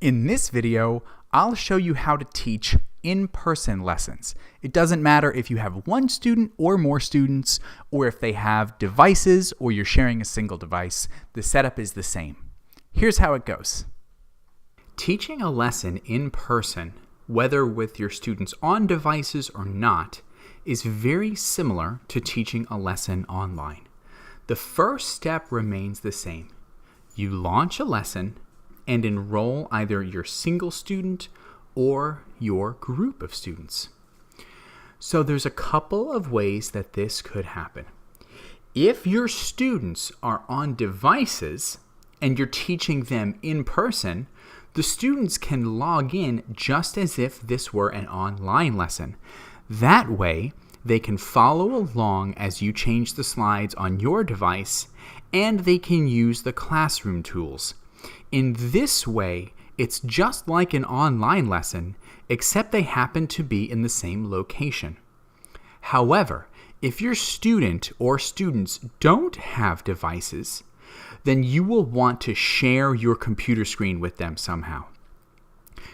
In this video, I'll show you how to teach in-person lessons. It doesn't matter if you have one student or more students, or if they have devices or you're sharing a single device, the setup is the same. Here's how it goes. Teaching a lesson in person, whether with your students on devices or not, is very similar to teaching a lesson online. The first step remains the same. You launch a lesson and enroll either your single student or your group of students. So there's a couple of ways that this could happen. If your students are on devices and you're teaching them in person, the students can log in just as if this were an online lesson. That way, they can follow along as you change the slides on your device, and they can use the classroom tools. In this way, it's just like an online lesson, except they happen to be in the same location. However, if your student or students don't have devices, then you will want to share your computer screen with them somehow.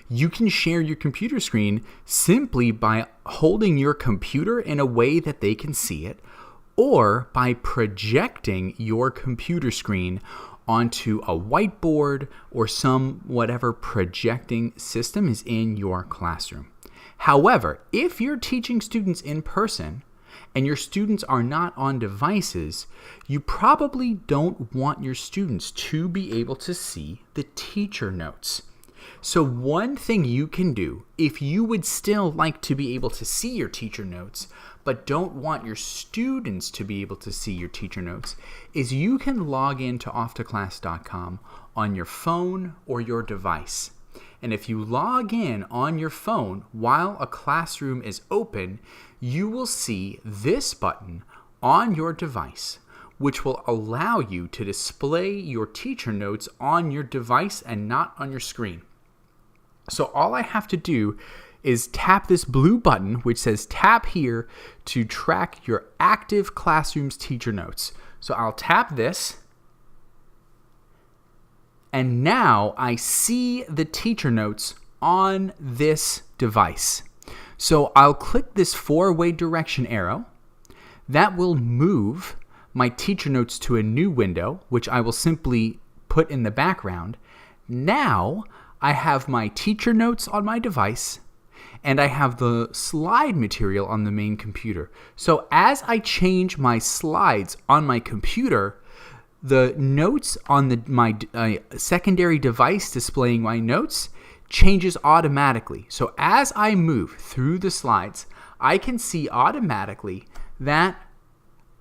You can share your computer screen simply by holding your computer in a way that they can see it, or by projecting your computer screen onto a whiteboard or some whatever projecting system is in your classroom. However, if you're teaching students in person and your students are not on devices, you probably don't want your students to be able to see the teacher notes. So one thing you can do, if you would still like to be able to see your teacher notes, but don't want your students to be able to see your teacher notes, is you can log into Off2Class.com on your phone or your device. And if you log in on your phone while a classroom is open, you will see this button on your device, which will allow you to display your teacher notes on your device and not on your screen. So all I have to do is tap this blue button, which says tap here to track your active classroom's teacher notes. So I'll tap this, and now I see the teacher notes on this device. So I'll click this four-way direction arrow. That will move my teacher notes to a new window, which I will simply put in the background. Now I have my teacher notes on my device, and I have the slide material on the main computer. So as I change my slides on my computer, the notes on my secondary device displaying my notes changes automatically. So as I move through the slides, I can see automatically that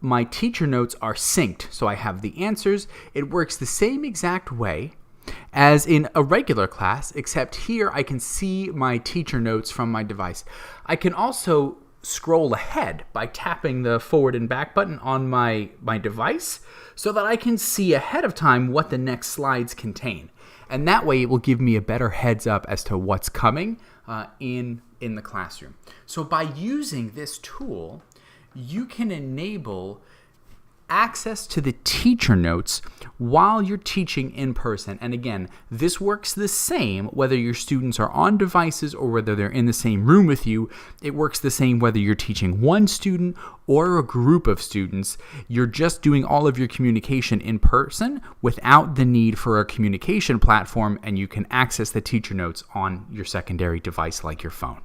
my teacher notes are synced. So I have the answers. It works the same exact way as in a regular class, except here I can see my teacher notes from my device. I can also scroll ahead by tapping the forward and back button on my device so that I can see ahead of time what the next slides contain. And that way it will give me a better heads up as to what's coming in the classroom. So by using this tool, you can enable access to the teacher notes while you're teaching in person. And again, this works the same whether your students are on devices or whether they're in the same room with you. It works the same whether you're teaching one student or a group of students. You're just doing all of your communication in person without the need for a communication platform, and you can access the teacher notes on your secondary device like your phone.